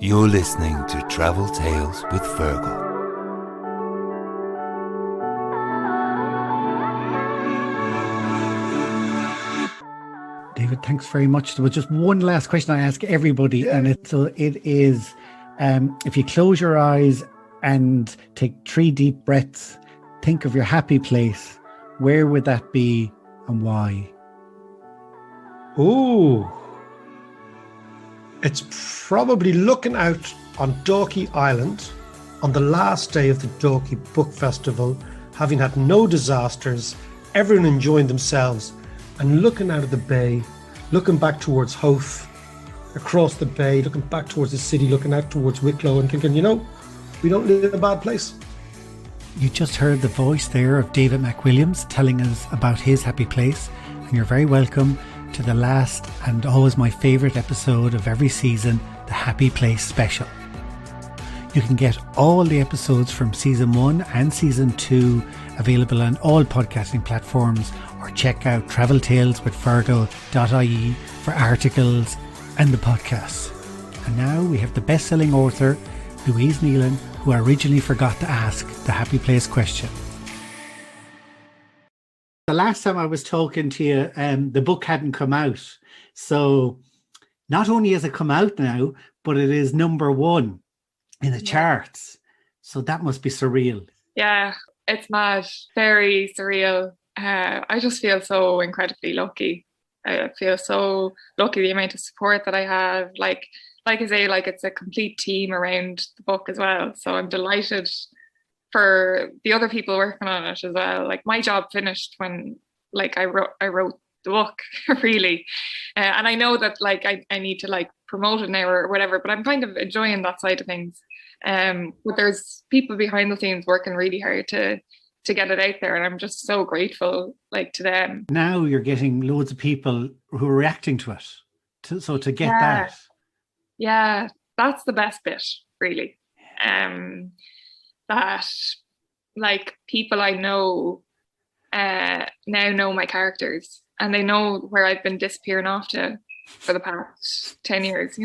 You're listening to Travel Tales with Fergal. David, thanks very much. There was just one last question I ask everybody, and it is, if you close your eyes and take 3 deep breaths, think of your happy place, where would that be and why? Ooh. It's probably looking out on Dalkey Island on the last day of the Dalkey Book Festival, having had no disasters, everyone enjoying themselves, and looking out of the bay, looking back towards Howth, across the bay, looking back towards the city, looking out towards Wicklow and thinking, we don't live in a bad place. You just heard the voice there of David McWilliams telling us about his happy place, and you're very welcome to the last and always my favourite episode of every season, the Happy Place Special. You can get all the episodes from Season 1 and Season 2 available on all podcasting platforms, or check out traveltaleswithfergal.ie for articles and the podcasts. And now we have the best-selling author, Louise Neal, who originally forgot to ask the Happy Place question. The last time I was talking to you, the book hadn't come out. So not only has it come out now, but it is #1 in the charts. So that must be surreal. Yeah, it's mad. Very surreal. I just feel so incredibly lucky. I feel so lucky, the amount of support that I have. Like I say, it's a complete team around the book as well. So I'm delighted for the other people working on it as well. Like, my job finished when I wrote the book, really. And I know that I need to promote it now or whatever, but I'm kind of enjoying that side of things. But there's people behind the scenes working really hard to get it out there, and I'm just so grateful to them. Now you're getting loads of people who are reacting to it. So to get that. Yeah, that's the best bit, really. That people I know now know my characters, and they know where I've been disappearing off to for the past 10 years,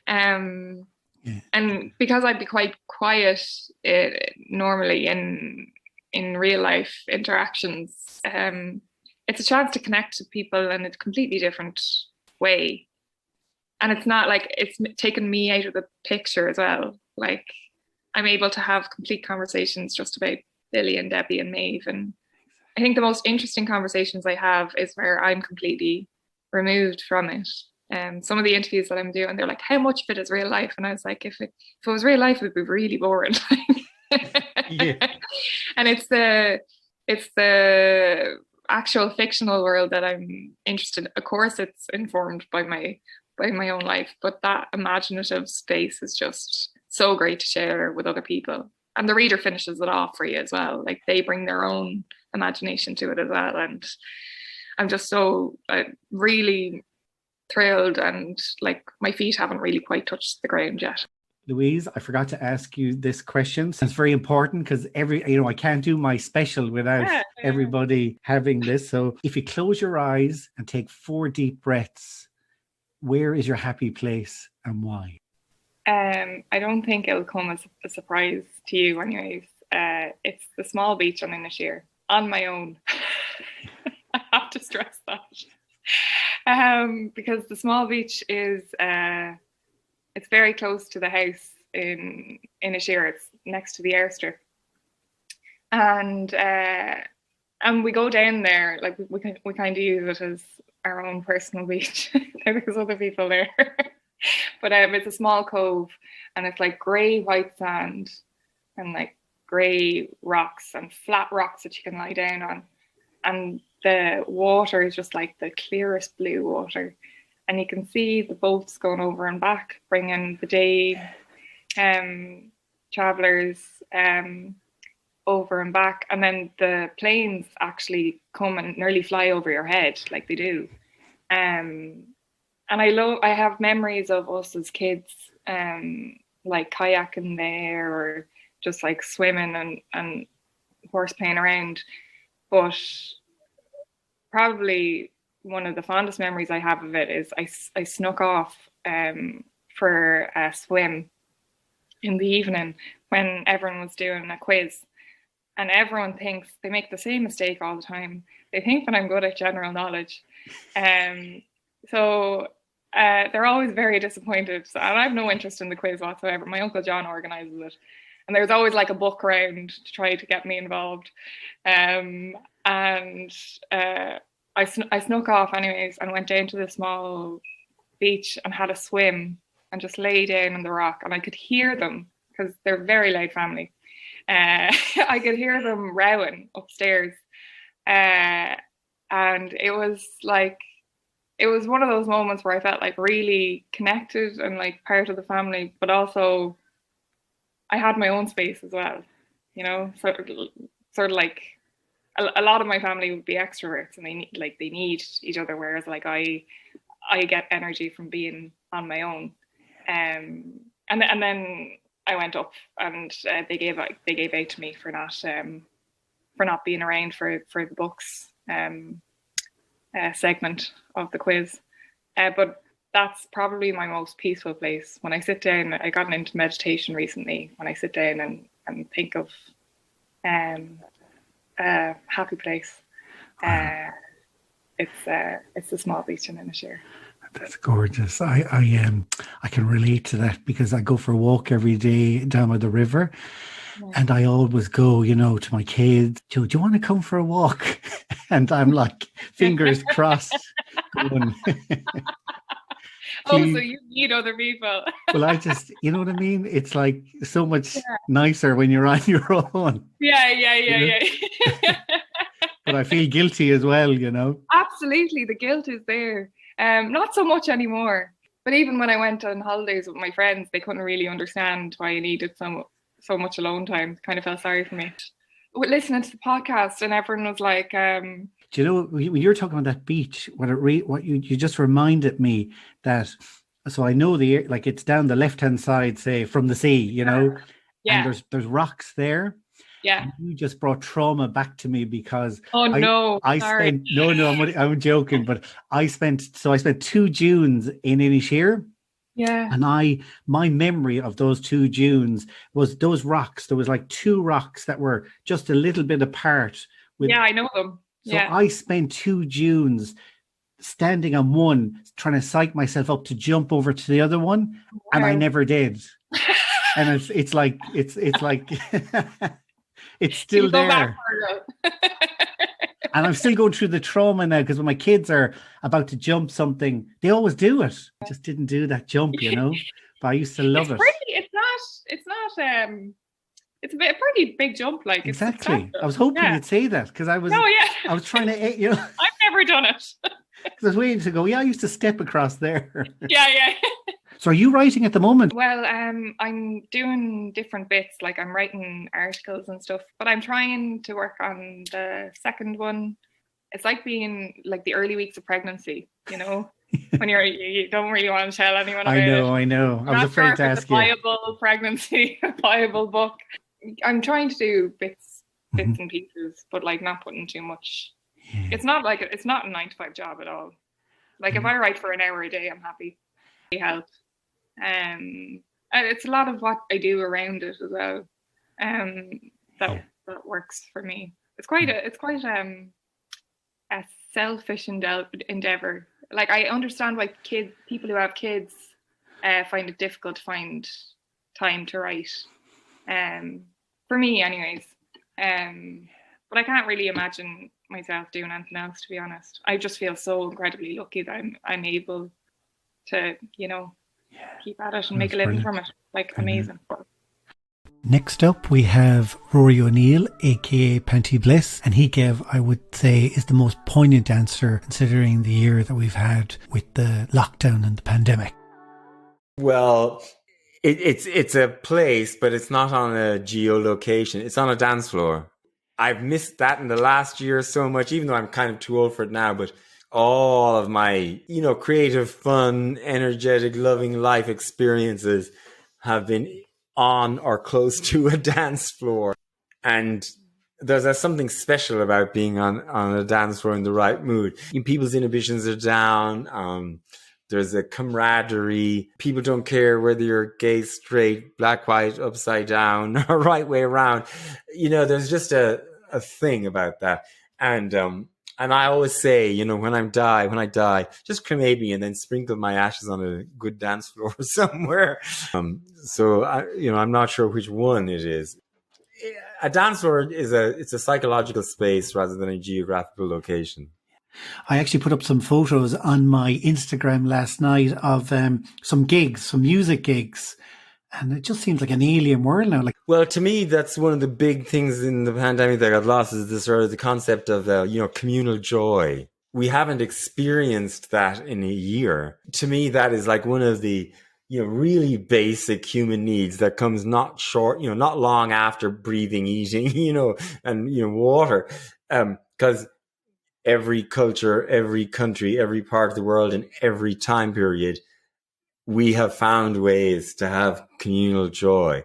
And because I'd be quite quiet normally in real life interactions, it's a chance to connect to people in a completely different way. And it's not it's taken me out of the picture as well. I'm able to have complete conversations just about Billy and Debbie and Maeve. And I think the most interesting conversations I have is where I'm completely removed from it. Some of the interviews that I'm doing, they're like, how much of it is real life? And I was like, if it was real life, it would be really boring. Yeah. And it's the actual fictional world that I'm interested in. Of course, it's informed by my own life, but that imaginative space is just so great to share with other people. And the reader finishes it off for you as well. They bring their own imagination to it as well. And I'm just so really thrilled, and my feet haven't really quite touched the ground yet. Louise, I forgot to ask you this question. It's very important because I can't do my special without everybody having this. So if you close your eyes and take 4 deep breaths, where is your happy place and why? I don't think it'll come as a surprise to you anyways. It's the small beach on Inis Oirr, on my own. I have to stress that. Because the small beach is it's very close to the house in Inis Oirr. It's next to the airstrip. And we go down there, we kind of use it as our own personal beach. There's other people there. But it's a small cove, and it's grey white sand and grey rocks and flat rocks that you can lie down on. And the water is just the clearest blue water. And you can see the boats going over and back, bringing the day travellers over and back. And then the planes actually come and nearly fly over your head like they do. And I have memories of us as kids, kayaking there, or just swimming and horse playing around. But probably one of the fondest memories I have of it is I snuck off for a swim in the evening when everyone was doing a quiz. And everyone thinks, they make the same mistake all the time. They think that I'm good at general knowledge. So they're always very disappointed. And I have no interest in the quiz whatsoever. My Uncle John organises it. And there's always like a book around to try to get me involved. I snuck off anyways and went down to the small beach and had a swim and just lay down on the rock. And I could hear them, because they're a very loud family. I could hear them rowing upstairs. And it was one of those moments where I felt like really connected and like part of the family, but also I had my own space as well, you know, sort of like a lot of my family would be extroverts and they need each other, whereas like I get energy from being on my own. And then I went up and they gave out to me for not being around for the books segment of the quiz. But that's probably my most peaceful place. When I sit down, I got into meditation recently. When I sit down and think of a happy place, it's the small beach in Inis Oirr. That's gorgeous. I can relate to that because I go for a walk every day down by the river. Yeah. And I always go, you know, to my kids, do you want to come for a walk? And I'm like, fingers crossed, going. So you need other people. Well, I just, you know what I mean? It's like so much nicer when you're on your own. Yeah. But I feel guilty as well, you know? Absolutely. The guilt is there. Not so much anymore. But even when I went on holidays with my friends, they couldn't really understand why I needed so much alone time. Kind of felt sorry for me. Listening to the podcast, and everyone was like, do you know, when you're talking about that beach, what you just reminded me that, so I know like it's down the left-hand side, say, from the sea, you know, and there's rocks there. Yeah. And you just brought trauma back to me because I'm joking, but I spent 2 Junes in Inis Oirr. Yeah. And my memory of those 2 Junes was those rocks. There was like 2 rocks that were just a little bit apart. I know them. So I spent 2 Junes standing on one, trying to psych myself up to jump over to the other one, and I never did. And it's like it's still there. And I'm still going through the trauma now because when my kids are about to jump something, they always do it. I just didn't do that jump, you know. But I used to love it. It's a pretty big jump, like. Exactly. I was hoping you'd say that because I was trying to, you know. I've never done it. Because I was waiting to go, I used to step across there. Yeah. So are you writing at the moment? Well, I'm doing different bits, like I'm writing articles and stuff, but I'm trying to work on the second one. It's like being like the early weeks of pregnancy, you know, when you don't really want to tell anyone about it. I know. I was afraid to ask you. Viable pregnancy, a viable book. I'm trying to do bits and pieces, but like not putting too much. Yeah. It's not a 9-to-5 job at all. Like if I write for an hour a day, I'm happy. It helps. It's a lot of what I do around it as well. That works for me. It's quite a selfish endeavor. Like I understand why people who have kids find it difficult to find time to write. For me, anyways. But I can't really imagine myself doing anything else, to be honest. I just feel so incredibly lucky that I'm able to, you know, keep at it and make a living from it. Like, amazing. Next up, we have Rory ONeill, aka Panty Bliss, and he I would say, is the most poignant answer considering the year that we've had with the lockdown and the pandemic. Well, it's a place, but it's not on a geolocation. It's on a dance floor. I've missed that in the last year so much, even though I'm kind of too old for it now, but all of my, you know, creative, fun, energetic, loving life experiences have been on or close to a dance floor. And there's something special about being on a dance floor in the right mood. People's inhibitions are down. There's a camaraderie. People don't care whether you're gay, straight, black, white, upside down, or right way around. There's just a thing about that. And I always say, when I die, just cremate me and then sprinkle my ashes on a good dance floor somewhere. So I'm not sure which one it is. A dance floor it's a psychological space rather than a geographical location. I actually put up some photos on my Instagram last night of some music gigs, and it just seems like an alien world now. Well, to me, that's one of the big things in the pandemic that got lost is the concept of communal joy. We haven't experienced that in a year. To me, that is like one of the really basic human needs that comes not long after breathing, eating, and water, because every culture, every country, every part of the world, in every time period, we have found ways to have communal joy.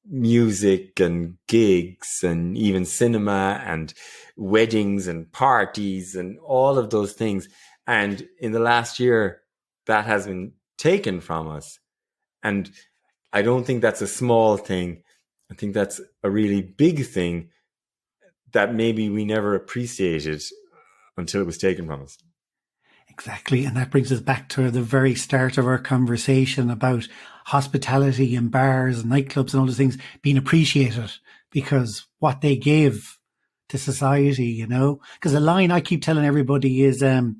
Music and gigs and even cinema and weddings and parties and all of those things. And in the last year, that has been taken from us. And I don't think that's a small thing. I think that's a really big thing that maybe we never appreciated until it was taken from us. Exactly. And that brings us back to the very start of our conversation about hospitality and bars and nightclubs and all those things being appreciated because what they give to society, because the line I keep telling everybody is that,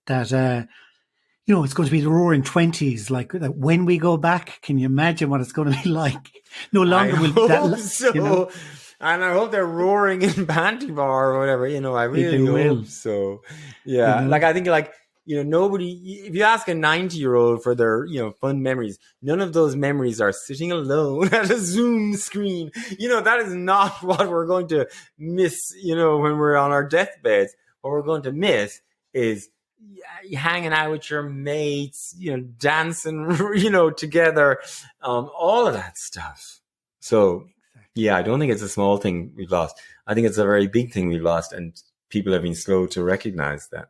it's going to be the roaring 20s. Like that when we go back, can you imagine what it's going to be like? No longer will that. So. And I hope they're roaring in Panty Bar or whatever, I really hope so. Yeah. I think nobody, if you ask a 90-year-old for their, fun memories, none of those memories are sitting alone at a Zoom screen. That is not what we're going to miss, when we're on our deathbeds. What we're going to miss is hanging out with your mates, dancing, together, all of that stuff. So, yeah, I don't think it's a small thing we've lost. I think it's a very big thing we've lost, and people have been slow to recognise that.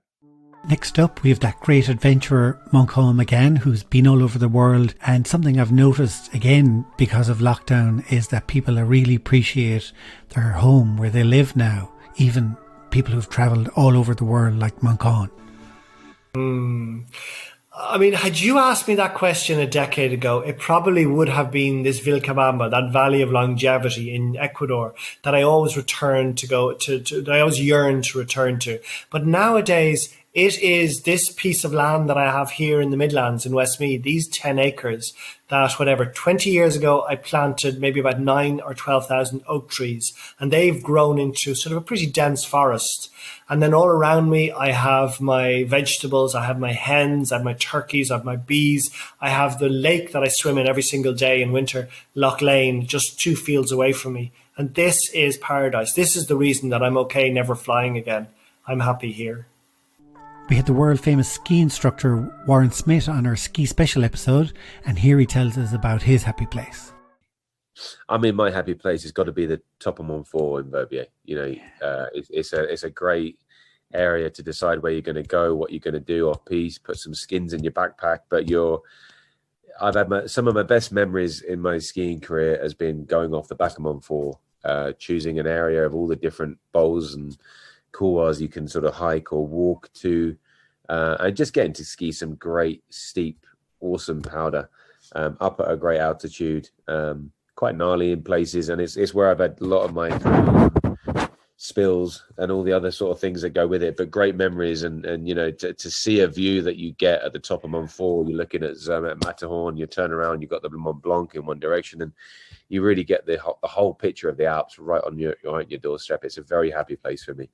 Next up, we have that great adventurer, Moncomb again, who's been all over the world. And something I've noticed, again, because of lockdown, is that people really appreciate their home, where they live now. Even people who've travelled all over the world, like Moncomb. I mean, had you asked me that question a decade ago, it probably would have been this Vilcabamba, that valley of longevity in Ecuador that I always returned to go to, that I always yearned to return to. But nowadays, it is this piece of land that I have here in the Midlands in Westmeath, these 10 acres that 20 years ago I planted maybe about 9 or 12,000 oak trees, and they've grown into sort of a pretty dense forest. And then all around me, I have my vegetables, I have my hens, I have my turkeys, I have my bees. I have the lake that I swim in every single day in winter, Lough Lane, just 2 fields away from me. And this is paradise. This is the reason that I'm okay never flying again. I'm happy here. We had the world famous ski instructor Warren Smith on our ski special episode, and here he tells us about his happy place. I mean, my happy place has got to be the top of Montfort in Verbier. It's a great area to decide where you're going to go, what you're going to do off piste, put some skins in your backpack. But I've had some of my best memories in my skiing career has been going off the back of Montfort, choosing an area of all the different bowls and couloirs you can sort of hike or walk to, and just getting to ski some great, steep, awesome powder up at a great altitude. Quite gnarly in places, and it's where I've had a lot of my spills and all the other sort of things that go with it, but great memories. And to see a view that you get at the top of Montfort, you're looking at Matterhorn, you turn around, you've got the Mont Blanc in one direction, and you really get the whole picture of the Alps right on your doorstep. It's a very happy place for me.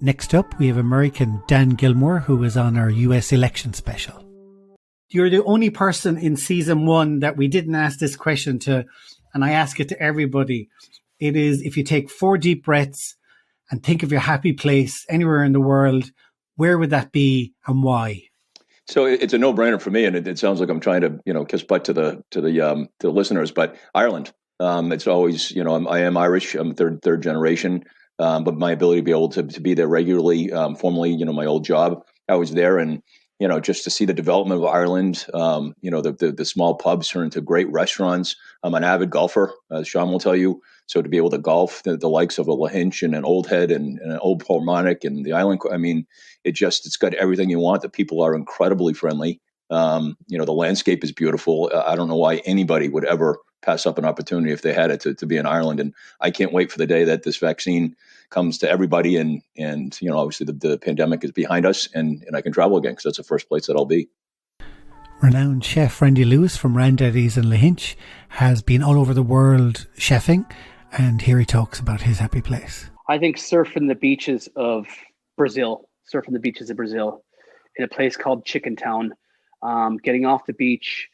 Next up, we have American Dan Gilmore, who was on our US election special. You're the only person in season 1 that we didn't ask this question to, and I ask it to everybody. It is, if you take 4 deep breaths and think of your happy place anywhere in the world, where would that be and why? So it's a no-brainer for me, and it sounds like I'm trying to, kiss butt to the listeners. But Ireland, it's always, I am Irish. I'm third generation, but my ability to be able to be there regularly, formerly, my old job, I was there, and just to see the development of Ireland, the small pubs turn into great restaurants. I'm an avid golfer, as Sean will tell you. So to be able to golf the likes of a Lahinch and an Old Head and an Old Portmonic and the island, I mean, it's got everything you want. The people are incredibly friendly. The landscape is beautiful. I don't know why anybody would ever pass up an opportunity if they had it to be in Ireland. And I can't wait for the day that this vaccine comes to everybody. And obviously the pandemic is behind us and I can travel again because that's the first place that I'll be. Renowned chef Randy Lewis from Round Daddy's in Lahinch has been all over the world chefing, and here he talks about his happy place. I think surfing the beaches of Brazil in a place called Chicken Town, getting off the beach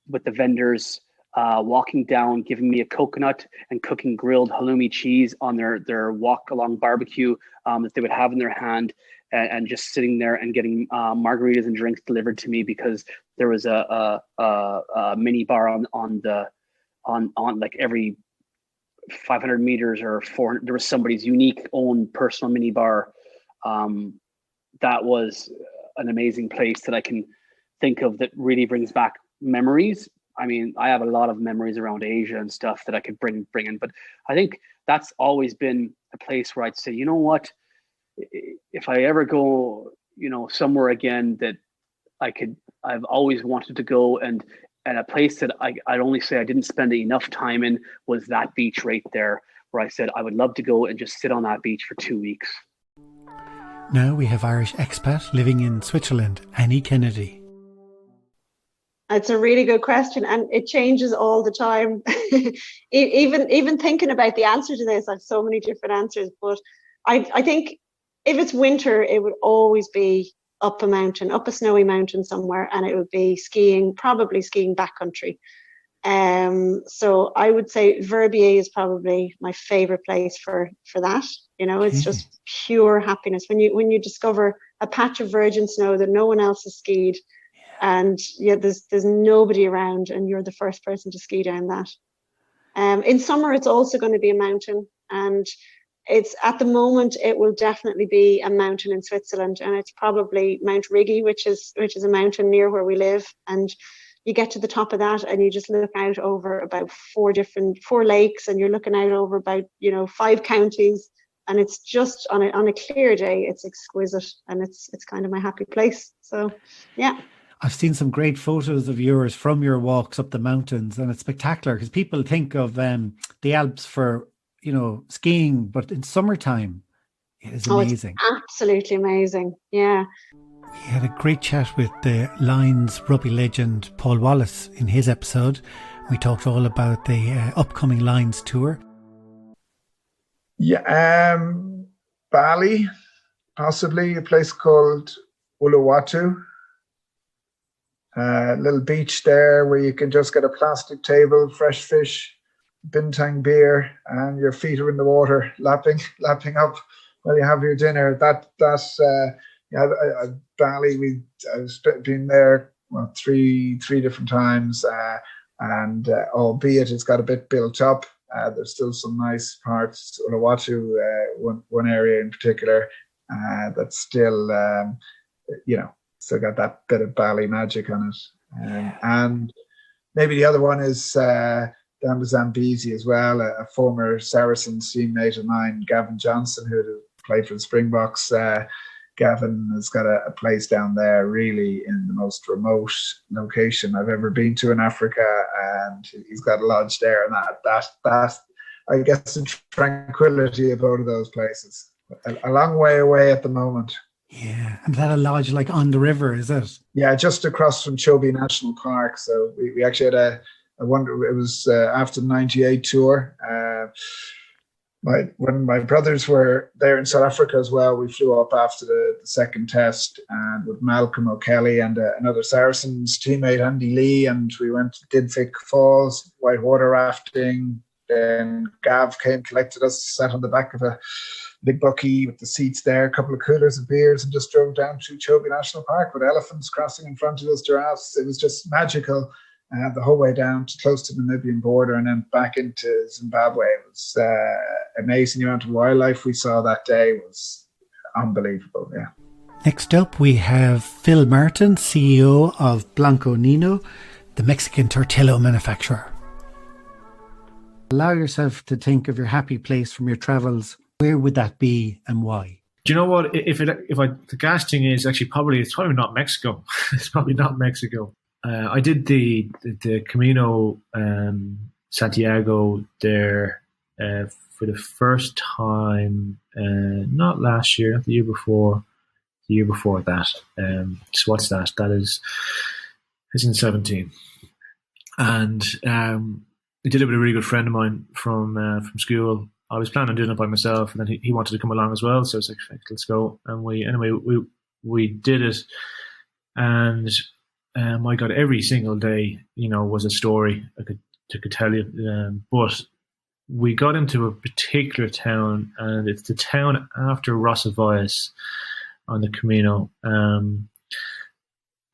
with the vendors, walking down, giving me a coconut and cooking grilled halloumi cheese on their walk along barbecue that they would have in their hand, and just sitting there and getting margaritas and drinks delivered to me because there was a mini bar on like every 500 meters or 400. There was somebody's unique own personal mini bar. That was an amazing place that I can think of that really brings back memories. I mean, I have a lot of memories around Asia and stuff that I could bring in, but I think that's always been a place where I'd say, you know what, if I ever go, somewhere again that I've always wanted to go, and a place that I'd only say I didn't spend enough time in was that beach right there, where I said I would love to go and just sit on that beach for 2 weeks. Now we have Irish expat living in Switzerland, Annie Kennedy. It's a really good question, and it changes all the time. even thinking about the answer to this, I have so many different answers, but I think if it's winter, it would always be up a snowy mountain somewhere, and it would be probably skiing backcountry. So I would say Verbier is probably my favorite place for that. It's just pure happiness when you discover a patch of virgin snow that no one else has skied, and there's nobody around, and you're the first person to ski down that. In summer, it's also going to be a mountain, and it's at the moment it will definitely be a mountain in Switzerland, and it's probably Mount Rigi, which is a mountain near where we live. And you get to the top of that and you just look out over about four lakes, and you're looking out over about 5 counties, and it's just on a clear day, it's exquisite, and it's kind of my happy place. So yeah, I've seen some great photos of yours from your walks up the mountains, and it's spectacular because people think of the Alps for skiing, but in summertime it is amazing. It's absolutely amazing. Yeah. We had a great chat with the Lions rugby legend Paul Wallace in his episode. We talked all about the upcoming Lions tour. Yeah, Bali, possibly a place called Uluwatu. Little beach there where you can just get a plastic table, fresh fish, bintang beer, and your feet are in the water, lapping up while you have your dinner. Bali, I've been there three different times, and albeit it's got a bit built up, there's still some nice parts. Uluwatu, one area in particular, that's still still got that bit of Bali magic on it. And maybe the other one is down to Zambezi as well. A former Saracens teammate of mine, Gavin Johnson, who played for the Springboks. Gavin has got a place down there, really in the most remote location I've ever been to in Africa, and he's got a lodge there. And that I guess the tranquility of both of those places. A long way away at the moment. Yeah, and that a lodge like on the river, is it? Yeah, just across from Chobe National Park. So we actually had I wonder, it was after the 98 tour. When my brothers were there in South Africa as well, we flew up after the second test, and with Malcolm O'Kelly and another Saracens teammate, Andy Lee, and we went to Didfic Falls, whitewater rafting. Then Gav came, collected us, sat on the back of a big bucky with the seats there, a couple of coolers of beers, and just drove down to Chobe National Park with elephants crossing in front of us, giraffes. It was just magical. The whole way down to close to the Namibian border and then back into Zimbabwe. It was amazing. The amount of wildlife we saw that day was unbelievable. Yeah. Next up, we have Phil Martin, CEO of Blanco Nino, the Mexican tortilla manufacturer. Allow yourself to think of your happy place from your travels. Where would that be and why? Do you know what? The gas thing is actually it's probably not Mexico. It's probably not Mexico. I did the Camino Santiago there for the first time, not last year, the year before that. So what's that? It's in 2017, and I did it with a really good friend of mine from school. I was planning on doing it by myself, and then he wanted to come along as well. So I was like, let's go. And we did it, and my God, every single day, was a story I could tell you. But we got into a particular town, and it's the town after Rosavalles on the Camino.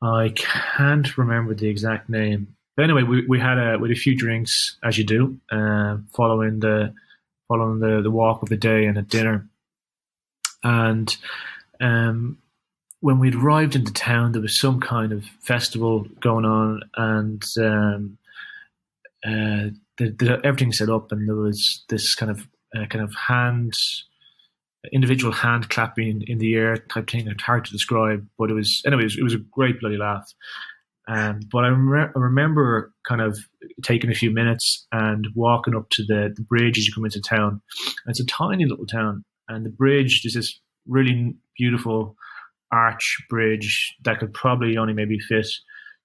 I can't remember the exact name. But anyway, we had a few drinks, as you do, following the walk of the day and a dinner. And when we'd arrived into town, there was some kind of festival going on, and everything set up, and there was this kind of individual hand clapping in the air type thing. It's hard to describe, but it was a great bloody laugh. But I remember kind of taking a few minutes and walking up to the bridge as you come into town. And it's a tiny little town, and the bridge is this really beautiful arch bridge that could probably only maybe fit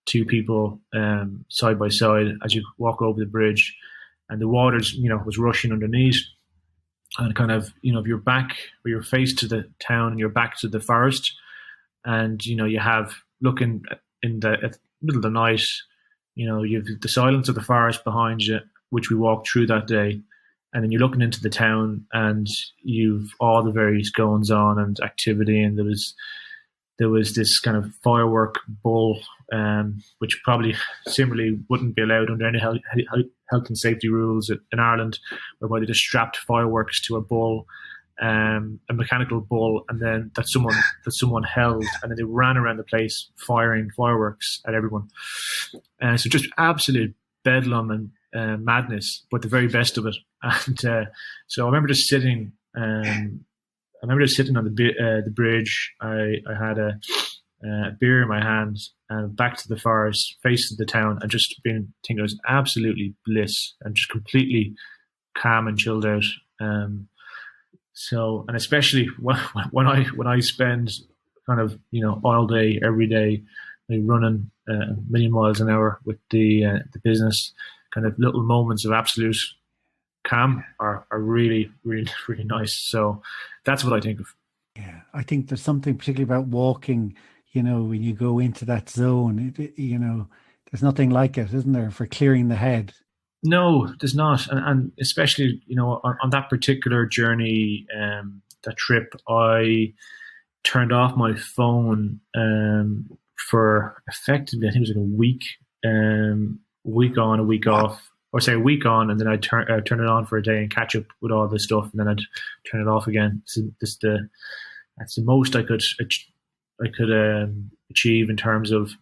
two people side by side as you walk over the bridge, and the water's was rushing underneath. And kind of, if you're back or you're faced to the town and you're back to the forest, and, you have looking in the middle of the night, you've the silence of the forest behind you, which we walked through that day. And then you're looking into the town, and you've all the various goings on and activity. And there was this kind of firework bull, which probably similarly wouldn't be allowed under any health and safety rules in Ireland, whereby they just strapped fireworks to a bull, a mechanical bull, and then that someone held, and then they ran around the place firing fireworks at everyone. So just absolute bedlam and madness, but the very best of it. And so I remember just sitting. I remember just sitting on the bridge. I had a beer in my hand, and back to the forest, facing the town, and just thinking it was absolutely bliss and just completely calm and chilled out. So, and especially when I spend kind of all day, every day, running a million miles an hour with the business, kind of little moments of absolute calm are really, really, really nice. So that's what I think of. Yeah, I think there's something particularly about walking, when you go into that zone, there's nothing like it, isn't there, for clearing the head? No, there's not. And especially, on that particular journey, that trip, I turned off my phone for effectively, I think it was like a week on, a week off. Or say a week on, and then I'd turn it on for a day and catch up with all this stuff, and then I'd turn it off again. So that's the most I could achieve in terms of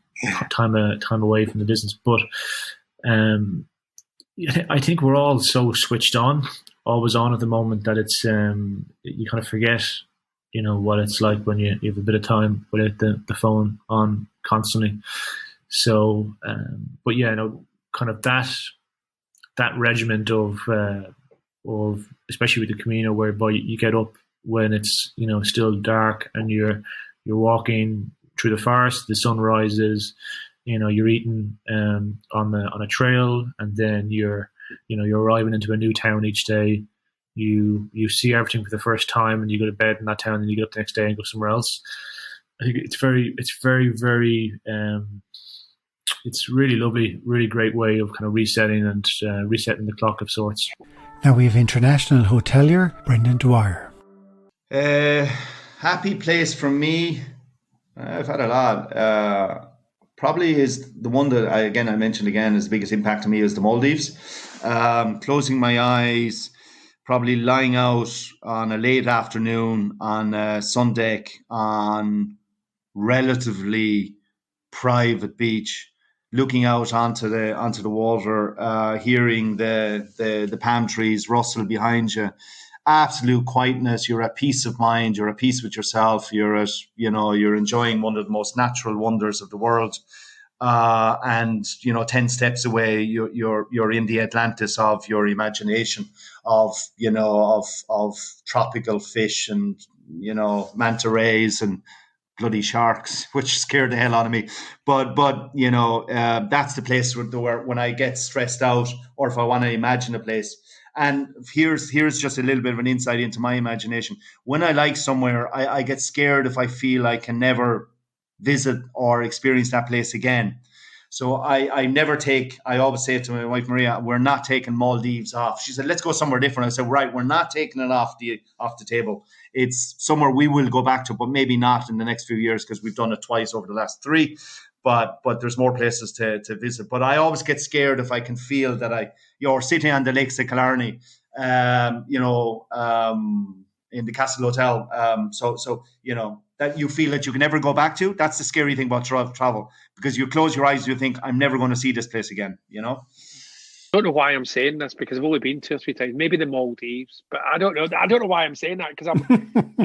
time away from the business. But I think we're all so switched on, always on at the moment, that it's you kind of forget, what it's like when you have a bit of time without the phone on constantly. So, but yeah, kind of that regiment of especially with the Camino, whereby you get up when it's still dark, and you're walking through the forest, the sun rises, you're eating on a trail, and then you're arriving into a new town each day. You see everything for the first time, and you go to bed in that town, and you get up the next day and go somewhere else. I think it's very it's really lovely, really great way of kind of resetting the clock of sorts. Now we have international hotelier Brendan Dyer. Happy place for me. I've had a lot. Probably is the one that I mentioned again is the biggest impact to me is the Maldives. Closing my eyes, probably lying out on a late afternoon on a sun deck on relatively private beach, looking out onto the water, hearing the palm trees rustle behind you. Absolute quietness. You're at peace of mind. You're at peace with yourself. You're enjoying one of the most natural wonders of the world. And 10 steps away, you're in the Atlantis of your imagination, of tropical fish and manta rays and bloody sharks, which scared the hell out of me. But that's the place where when I get stressed out, or if I want to imagine a place. And here's just a little bit of an insight into my imagination. When I like somewhere, I get scared if I feel I can never visit or experience that place again. So I always say to my wife, Maria, we're not taking Maldives off. She said, let's go somewhere different. I said, right, we're not taking it off the table. It's somewhere we will go back to, but maybe not in the next few years, because we've done it twice over the last 3. But there's more places to visit. But I always get scared if I can feel that you're sitting on the lakes of Killarney, in the Castle Hotel. So that you feel that you can never go back to. That's the scary thing about travel, because you close your eyes, you think, I'm never going to see this place again. I don't know why I'm saying this, because I've only been 2 or 3 times, maybe the Maldives, but I don't know why I'm saying that, because I'm,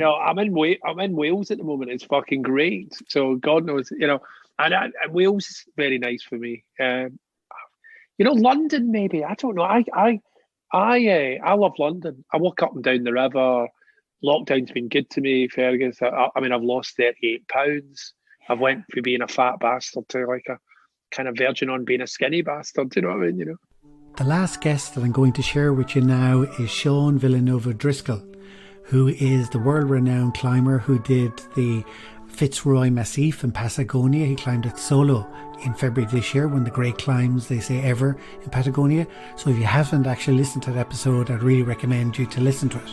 I'm in Wales at the moment. It's fucking great. So God knows, and Wales is very nice for me. London, maybe, I don't know. I love London. I walk up and down the river. Lockdown's been good to me, Fergus. I've lost 38 pounds. I've went from being a fat bastard to like a kind of virgin on being a skinny bastard. Do you know what I mean? The last guest that I'm going to share with you now is Sean VillanovaDriscoll, who is the world-renowned climber who did the Fitzroy Massif in Patagonia. He climbed it solo in February this year, one of the great climbs, they say, ever in Patagonia. So if you haven't actually listened to that episode, I'd really recommend you to listen to it.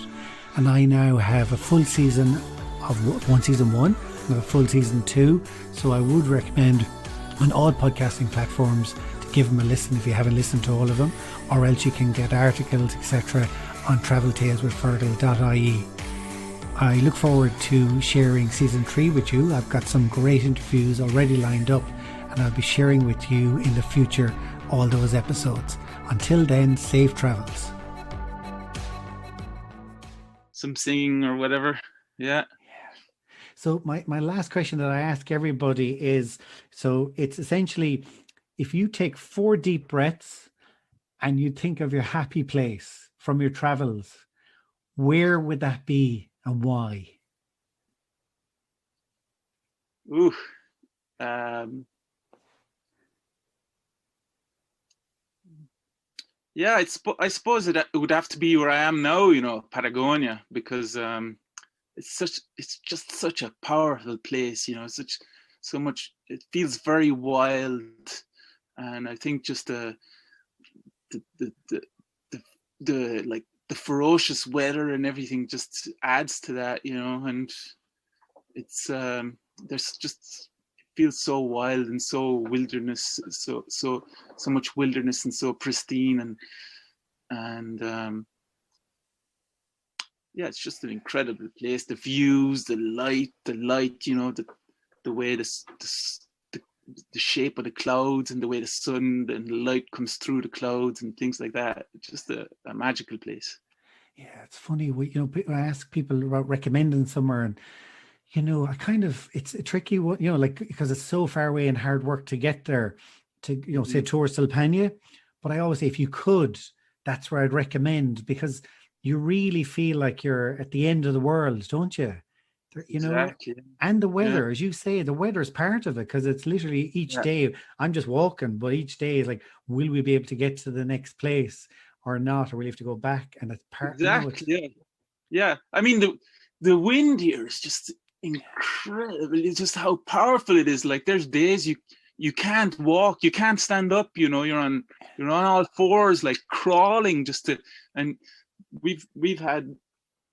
And I now have a full season of season 1 and a full season 2. So I would recommend on all podcasting platforms to give them a listen if you haven't listened to all of them, or else you can get articles, etc. on traveltaleswithfergal.ie. I look forward to sharing season 3 with you. I've got some great interviews already lined up, and I'll be sharing with you in the future all those episodes. Until then, safe travels. Some singing or whatever. Yeah. So my last question that I ask everybody is, so it's essentially, if you take 4 deep breaths and you think of your happy place from your travels, where would that be and why? Ooh. Yeah, I suppose it would have to be where I am now, Patagonia, because it's just such a powerful place, so much. It feels very wild, and I think just the ferocious weather and everything just adds to that, and it's there's just. Feels so wild and so wilderness, so much wilderness and so pristine, and yeah, it's just an incredible place. The views, the light, the way the shape of the clouds and the way the sun and the light comes through the clouds and things like that. It's just a magical place. Yeah, it's funny. I ask people about recommending somewhere, and it's a tricky one, because it's so far away and hard work to get there to, say towards Silpania. But I always say, if you could, that's where I'd recommend, because you really feel like you're at the end of the world, don't you? Exactly. And the weather, as you say, the weather is part of it, because it's literally each day, I'm just walking, but each day is like, will we be able to get to the next place or not? Or will we have to go back? And it's part. Exactly. Yeah. I mean, the wind here is just incredible. It's just how powerful it is. Like, there's days you can't walk, you can't stand up, you're on all fours, like crawling and we've had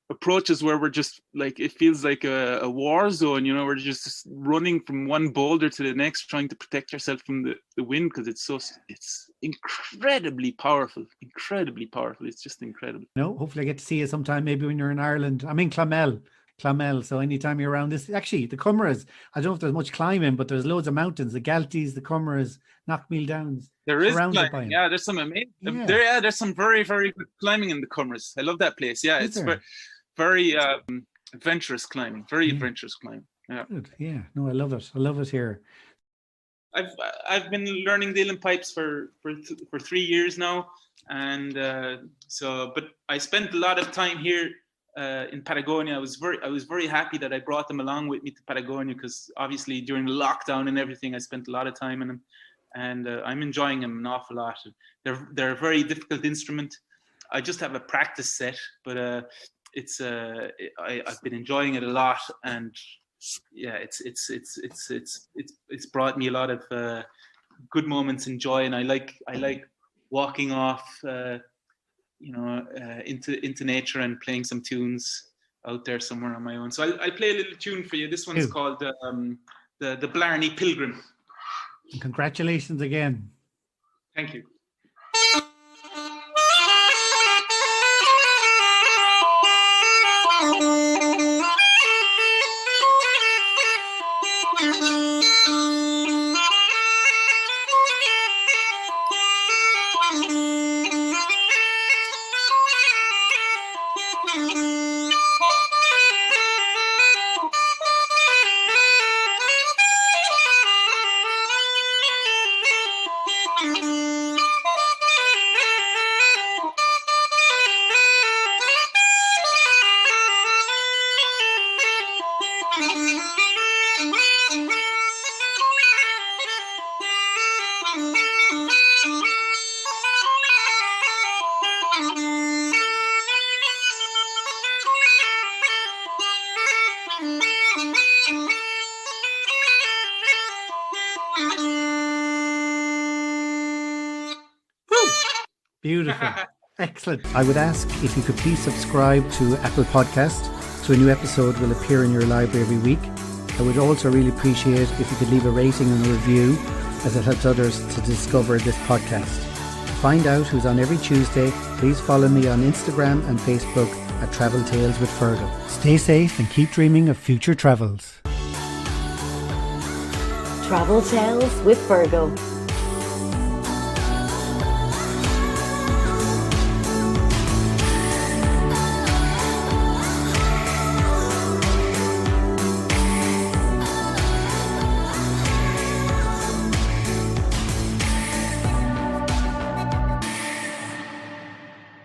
approaches where we're just like, it feels like a war zone, we're just running from one boulder to the next, trying to protect yourself from the wind, because it's incredibly powerful. It's just incredible. Hopefully I get to see you sometime, maybe when you're in Ireland. I'm in Clonmel Clonmel. So anytime you're around this, actually the Cumra's, I don't know if there's much climbing, but there's loads of mountains, the Galties, the Cumra's, Knockmeal Downs. There is surrounded by climbing. 'em. Yeah, there's some amazing. Yeah. There's some very, very good climbing in the Cumra's. I love that place. Yeah, Is it's there? very adventurous climbing. Very adventurous climbing. Yeah. Good. Yeah. No, I love it. I love it here. I've been learning the uilleann pipes for 3 years now, and but I spent a lot of time here in Patagonia. I was very happy that I brought them along with me to Patagonia, because obviously during the lockdown and everything, I spent a lot of time in them, and I'm enjoying them an awful lot. They're a very difficult instrument. I just have a practice set, but I've been enjoying it a lot, and yeah, it's brought me a lot of good moments and joy, and I like walking off, into nature and playing some tunes out there somewhere on my own. So I'll play a little tune for you. This one's called the Blarney Pilgrim. And congratulations again. Thank you. Beautiful. Excellent. I would ask if you could please subscribe to Apple Podcast so a new episode will appear in your library every week. I would also really appreciate if you could leave a rating and a review, as it helps others to discover this podcast. To find out who's on every Tuesday, please follow me on Instagram and Facebook at Travel Tales with Fergal. Stay safe and keep dreaming of future travels. Travel Tales with Fergal.